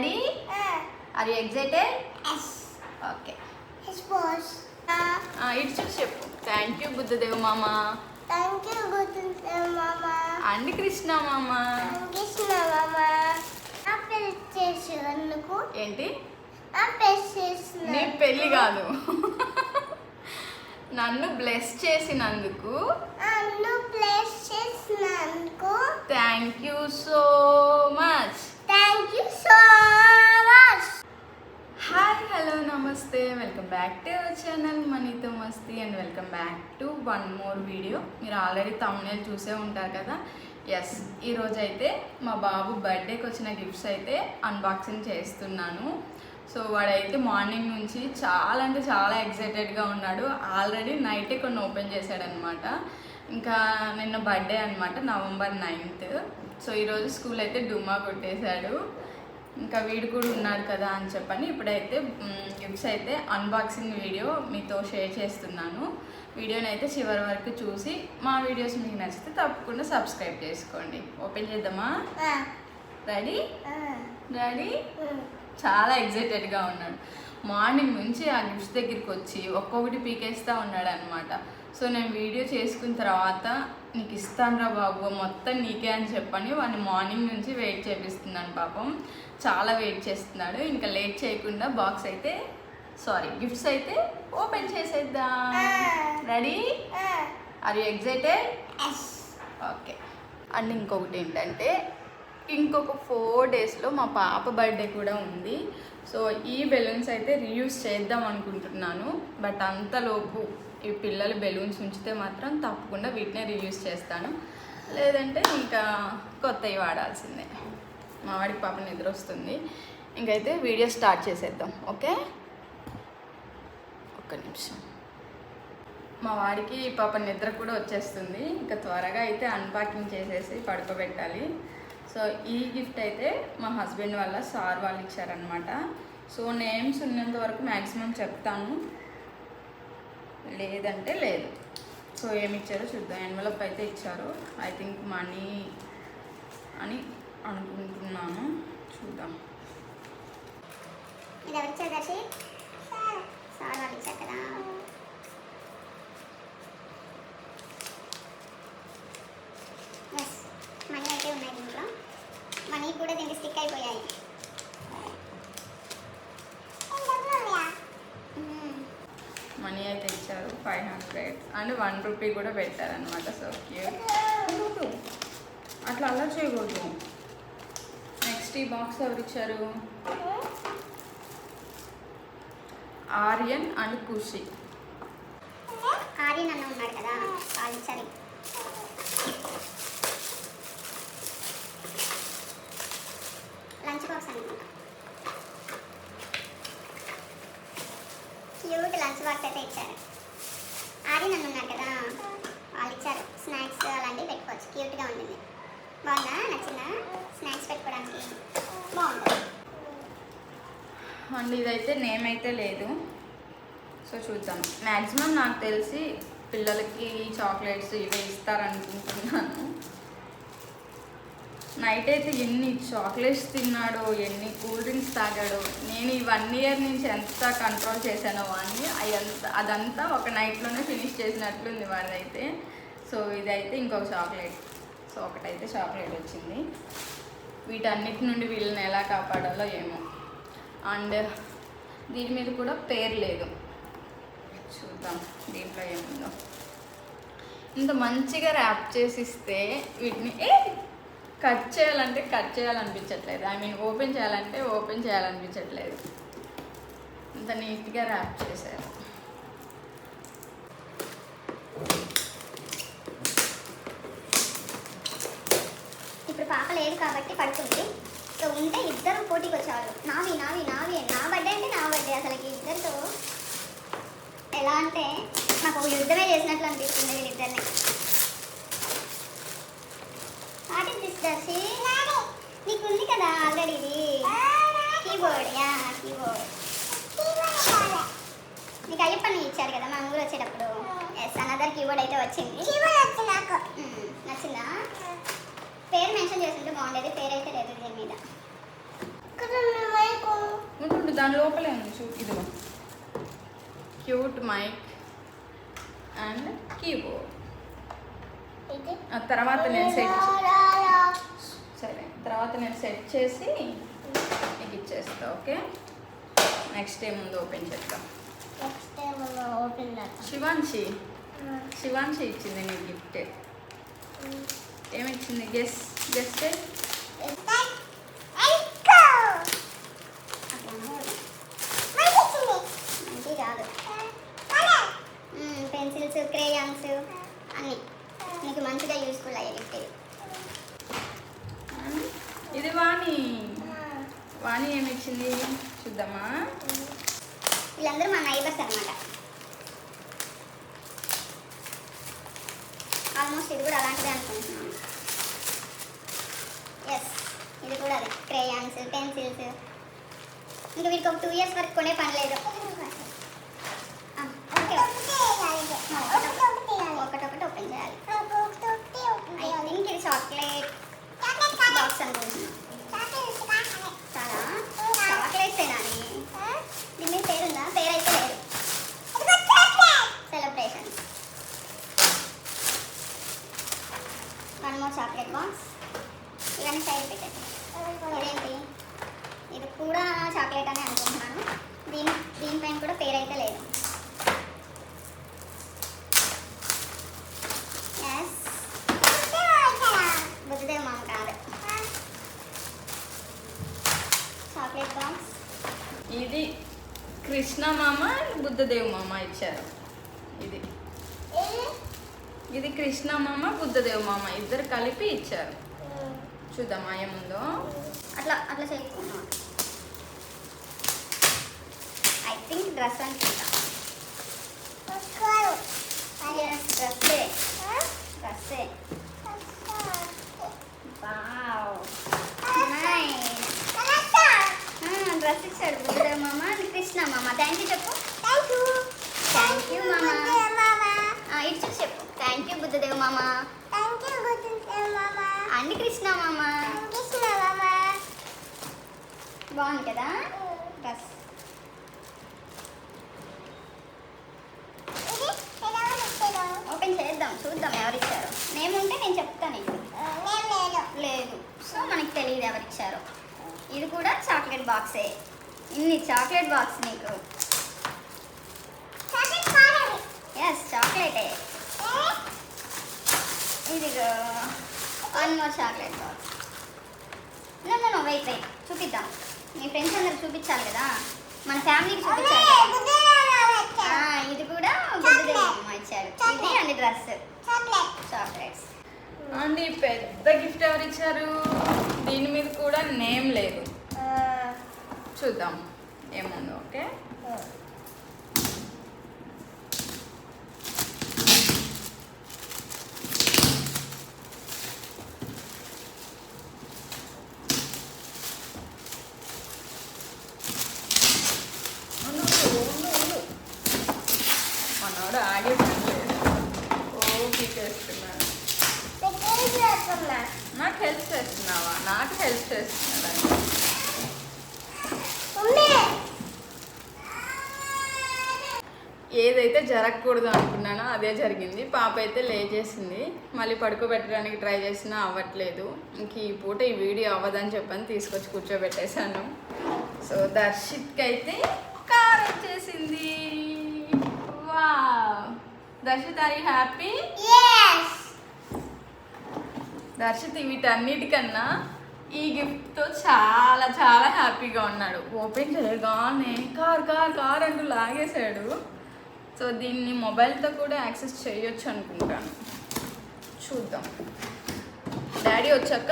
Ready? Are you excited? Yes. Okay. Yes, boss. It's just చెప్పు. Thank you Buddhadev Mama. Thank you, Buddhadev Mama. And Krishna Mama. And Krishna Mama. నా పెళ్లి చేసినందుకు ఏంటి? నా పెళ్లి చేసినందుకు నీ పెళ్లి కాదు. నన్ను బ్లెస్ చేసినందుకు నన్ను బ్లెస్ చేసినందుకు thank you so much. Thank you so much. Hi hello namaste, welcome back to our channel మనీతో మస్తీ and welcome back to one more video. మీరు ఆల్రెడీ తమ్మునేల్ చూసే ఉంటారు కదా. ఎస్, ఈరోజు అయితే మా బాబు బర్త్డేకి వచ్చిన గిఫ్ట్స్ అయితే అన్బాక్సింగ్ చేస్తున్నాను. సో వాడైతే మార్నింగ్ నుంచి చాలా అంటే చాలా ఎక్సైటెడ్గా ఉన్నాడు. ఆల్రెడీ నైటే కొన్ని ఓపెన్ చేశాడనమాట. ఇంకా నిన్న బర్త్డే అనమాట, November 9th. సో ఈరోజు స్కూల్ అయితే డుమ్మా కొట్టేశాడు. ఇంకా వీడు కూడా ఉన్నాడు కదా అని చెప్పని ఇప్పుడైతే గిఫ్ట్స్ అయితే అన్బాక్సింగ్ వీడియో మీతో షేర్ చేస్తున్నాను. వీడియోని అయితే చివరి వరకు చూసి మా వీడియోస్ మీకు నచ్చితే తప్పకుండా సబ్స్క్రైబ్ చేసుకోండి. ఓపెన్ చేద్దామా? రెడీ? రెడీ? చాలా ఎగ్జైటెడ్గా ఉన్నాడు. మార్నింగ్ నుంచి ఆ గిఫ్ట్స్ దగ్గరికి వచ్చి ఒక్కొక్కటి పీకేస్తూ ఉన్నాడు అనమాట. సో నేను వీడియో చేసుకున్న తర్వాత నీకు ఇస్తానురా బాబు, మొత్తం నీకే అని చెప్పని వాడిని మార్నింగ్ నుంచి వెయిట్ చేపిస్తున్నాను. పాపం చాలా వెయిట్ చేస్తున్నాడు. ఇంకా లేట్ చేయకుండా గిఫ్ట్స్ అయితే ఓపెన్ చేసేద్దాం. Ready? Are you excited? Okay. And ఇంకొకటి ఏంటంటే ఇంకొక 4 daysలో మా పాప బర్త్డే కూడా ఉంది. సో ఈ బెలూన్స్ అయితే రీయూజ్ చేద్దాం అనుకుంటున్నాను. బట్ అంతలోపు ఈ పిల్లలు బెలూన్స్ ఉంచితే మాత్రం తప్పకుండా వీటినే రీయూజ్ చేస్తాను, లేదంటే ఇంకా కొత్తవి వాడాల్సిందే. మా వాడికి పాప నిద్ర వస్తుంది. ఇంకైతే వీడియో స్టార్ట్ చేసేద్దాం. ఓకే, ఒక్క నిమిషం. మా వాడికి పాప నిద్ర కూడా వచ్చేస్తుంది. ఇంకా త్వరగా అయితే అన్పాకింగ్ చేసేసి పడుకోబెట్టాలి. సో ఈ గిఫ్ట్ అయితే మా హస్బెండ్ వాళ్ళ సార్ వాళ్ళు ఇచ్చారనమాట. సో నేమ్స్ ఉన్నంత వరకు మ్యాక్సిమం చెప్తాను, లేదంటే లేదు. సో ఏమి ఇచ్చారో చూద్దాం. ఎన్వలప్ అయితే ఇచ్చారు. ఐ థింక్ మనీ అని అనుకుంటున్నాను. చూద్దాం. ఇది ఎవరు ఇచ్చారు దర్శి? సార్ వాళ్ళు ఇచ్చారు కదా. ఎస్, మనీ అయితే ఉన్నాయి దీంట్లో. మనీ కూడా దీనికి స్టిక్ అయిపోయాయి. మనీ అయితే ఇచ్చారు 500 అండ్ 1 రూపీ కూడా పెట్టారనమాట. So cute. అట్లా అలా చేయకూడదు. నెక్స్ట్ ఈ బాక్స్ ఎవరు ఇచ్చారు? ఆర్యన్ అండ్ ఖుషి. ఆర్యన్ అన్న ఉన్నాడు కదా, వాళ్ళు ఇచ్చారు. లంచ్ బాక్స్ అనుకుంటా. క్యూట్ లంచ్ బాక్స్ అయితే ఇచ్చారు. ఆర్యన్ అన్న ఉన్నారు కదా, వాళ్ళు ఇచ్చారు. స్నాక్స్ అలాంటివి పెట్టుకోవచ్చు. క్యూట్గా ఉంటుంది. బాగుందా? నచ్చిందా? స్నాక్స్ పెట్టుకోవడానికి బాగుంటుంది. అండ్ ఇదైతే నేమ్ అయితే లేదు. సో చూద్దాం. మ్యాక్సిమం నాకు తెలిసి పిల్లలకి చాక్లెట్స్ ఇవే ఇస్తారనుకుంటున్నాను. నైట్ అయితే ఎన్ని చాక్లెట్స్ తిన్నాడో, ఎన్ని కూల్ డ్రింక్స్ తాగాడో. నేను ఈ 1 year నుంచి ఎంత కంట్రోల్ చేశానో వాడిని, అదంతా ఒక నైట్లోనే ఫినిష్ చేసినట్లుంది వాడిదైతే. సో ఇదైతే ఇంకొక చాక్లెట్. సో ఒకటైతే చాక్లెట్ వచ్చింది. వీటన్నిటి నుండి వీళ్ళని ఎలా కాపాడాలో ఏమో. అండ్ దీని మీద కూడా పేరు లేదు. చూద్దాం దీంట్లో ఏముందో. ఇంత మంచిగా ర్యాప్ చేసిస్తే వీటిని కట్ చేయాలనిపించట్లేదు. ఐ మీన్ ఓపెన్ చేయాలనిపించట్లేదు. ఇంత నీట్గా ర్యాప్ చేశారు. ఇప్పుడు పాప లేదు కాబట్టి పడుతుంది. సో ఉంటే ఇద్దరు పోటీకి వచ్చేవాళ్ళు. నావి నావి నావి నా బర్త్డే అంటే నా బర్త్డే. అసలుకి ఇద్దరితో ఎలా అంటే నాకు ఒక యుద్ధమే చేసినట్లు అనిపిస్తుంది వీళ్ళిద్దరిని. What is this Darshi? నీకు ఉంది కదా ఆల్రెడీ ఇది కీబోర్డ్. కీబోర్డ్ నీకు అయ్యప్పని ఇచ్చారు కదా మా ఊరు వచ్చేటప్పుడు. ఎస్, అనదర్ కీబోర్డ్ అయితే వచ్చింది. నచ్చిందా? పేరు మెన్షన్ చేస్తుంటే బాగుండేది. పేరు అయితే లేదు దీని మీద. ఉండు దాని లోపలే ఉంది ఇదిగో క్యూట్ మైక్ అండ్ కీబోర్డ్. తర్వాత నేను సెట్ చేసి నీకు ఇచ్చేస్తా. ఓకే, నెక్స్ట్ ఏముంది ఓపెన్ చేద్దాం. శివాంశి ఇచ్చింది నీకు గిఫ్ట్. ఏమిచ్చింది? గెస్ట్ పెన్సిల్స్, క్రేయాన్స్ అన్నీ నీకు మంచిగా యూస్ఫుల్ అయ్యే గిఫ్ట్. ఇది వాణి ఏమిచ్చింది చూద్దామా. వీళ్ళందరూ మా నైబర్స్ అనమాట. ఆల్మోస్ట్ ఇది కూడా అలాంటిదే అనుకుంటున్నాను. ఎస్, ఇది కూడా అది క్రేయాన్స్, పెన్సిల్స్. ఇంకా వీటికి ఒక 2 years వరకు కొనే పని లేదు. ఒకటొకటి ఓపెన్ చేయాలి. ఐ థింక్ ఇది చాక్లెట్ బాక్స్ అనుకుంటున్నాను. చాక్లెట్స్ ఏనాని దీని మీద పేరుందా? పేరైతే లేదు. Celebrations. One more chocolate box. ఇవన్నీ సైడ్ పెట్టండి. ఇదేంటి? ఇది కూడా చాక్లెట్ అని అనుకుంటున్నాను. దీనిపైన కూడా పేరైతే లేదు. బుద్ధదేవ్ మామ కాదు. Chocolate box. ఇది కృష్ణ మామ, బుద్ధదేవ్ మామ ఇచ్చారు. ఇది కృష్ణ మామ, బుద్ధదేవ్ మామ ఇద్దరు కలిపి ఇచ్చారు. చూద్దామా ఏముందో. అట్లా చేసుకున్నాం. ఐ థింక్ డ్రెస్ అనుకుంటా. డ్రెస్సే. Wow, nice. డ్రెస్ ఇచ్చాడు బుద్ధదేవ్ మామ, కృష్ణ మామ. థ్యాంక్ యూ చెప్పు. థ్యాంక్ యూ మామ. ఇటు చూసి చెప్పు. థ్యాంక్ యూ బుద్ధదేవ్ మామ అండ్ కృష్ణ మామ. బాగుంది కదా డ్రెస్. ఓపెన్ చేద్దాం, చూద్దాం ఎవరిచ్చారో. నేమ్ ఉంటే నేను చెప్తాను నీకు. లేదు, సో మనకి తెలియదు ఎవరిచ్చారో. ఇది కూడా చాక్లెట్ బాక్సే. ఇన్ని చాక్లెట్ బాక్స్ నీకు. ఎస్, చాక్లెటే. ఇది one more chocolate box. No wait చూపిద్దాం. మీ ఫ్రెండ్స్ అందరికి చూపించాలి కదా, మన ఫ్యామిలీకి చూపించాలి. ఇది కూడా బుద్ధదేవ్ మామ ఇచ్చాడు. ఇది అండ్ డ్రెస్, చాక్లెట్స్. అండి పెద్ద గిఫ్ట్ ఎవరు ఇచ్చారు? దీని మీద కూడా నేమ్ లేదు. చూద్దాం ఏముందో. ఓకే, మనోడు ఆగే పని లేదు. పీకేస్తున్నాడు. నాకు హెల్ప్ చేస్తున్నావా? నాకు హెల్ప్ చేస్తున్నాడు. ఏదైతే జరగకూడదు అనుకున్నానో అదే జరిగింది. పాప అయితే లేచేసింది. మళ్ళీ పడుకోబెట్టడానికి ట్రై చేసినా అవ్వట్లేదు. ఇంక ఈ పూట ఈ వీడియో అవ్వదని చెప్పని తీసుకొచ్చి కూర్చోబెట్టేశాను. సో దర్శిత్కి అయితే కార్ వచ్చేసింది. Wow, Darshit are you happy? Darshit వీటన్నిటికన్నా ఈ గిఫ్ట్తో చాలా చాలా హ్యాపీగా ఉన్నాడు. ఓపెన్ చేయగానే కార్ కార్ కార్ అంటూ లాగేశాడు. సో దీన్ని మొబైల్తో కూడా యాక్సెస్ చేయొచ్చు అనుకుంటాను. చూద్దాం, డాడీ వచ్చాక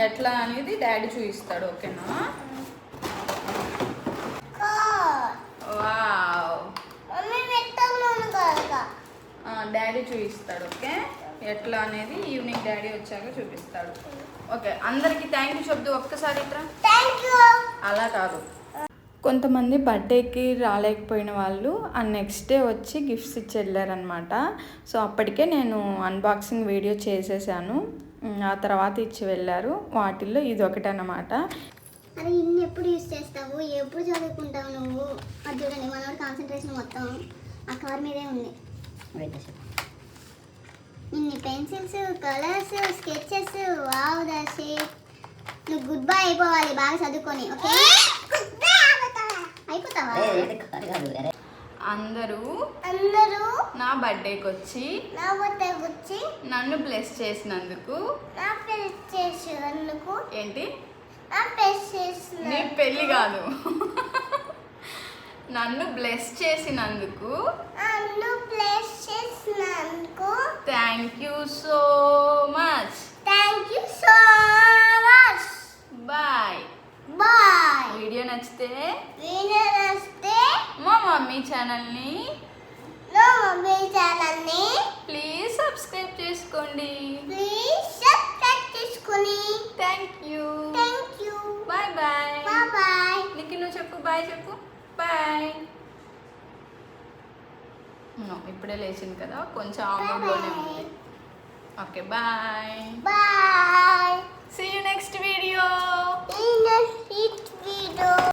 ఎట్లా అనేది డాడీ చూపిస్తాడు. ఓకేనా? వావ్, డాడీ చూపిస్తాడు. ఓకే, ఎట్లా అనేది ఈవినింగ్ డాడీ వచ్చాక చూపిస్తాడు. ఓకే, అందరికీ థ్యాంక్ యూ చెప్దు ఒక్కసారి. ఇట్రా, అలా కాదు. కొంతమంది బర్త్డేకి రాలేకపోయిన వాళ్ళు ఆ నెక్స్ట్ డే వచ్చి గిఫ్ట్స్ ఇచ్చి వెళ్ళారనమాట. సో అప్పటికే నేను అన్బాక్సింగ్ వీడియో చేసేసాను. ఆ తర్వాత ఇచ్చి వెళ్ళారు. వాటిల్లో ఇది ఒకటి అన్నమాట. అది ఇన్ని ఎప్పుడు యూజ్ చేస్తావు? చదువు ఎప్పుడు చదువుకుంటావు నువ్వు? అది చూడండి మనోడు కాన్సన్ట్రేషన్ మొత్తం ఆ కార్ మీదే ఉంది. ఇన్ని pencils, colours, sketches, wow Darshi. నువ్వు గుడ్ బై అయిపోవాలి బాగా చదువుకొని, ఓకే? అయిపోతావా? అందరూ నా బర్త్డేకి వచ్చి నన్ను బ్లెస్ చేసినందుకు ఏంటి నీ పెళ్ళి కాదు నన్ను బ్లెస్ చేసినందుకు thank you so much. Bye. Video నచ్చితే మా మమ్మీ ఛానల్ని ప్లీజ్ సబ్స్క్రైబ్ చేసుకోండి. Thank you. Bye bye. నీకు నువ్వు చెప్పు బాయ్ చెప్పు. బాయ్. ఇప్పుడే లేచింది కదా కొంచెం ఆమ్లోనే ఉంది. Okay bye.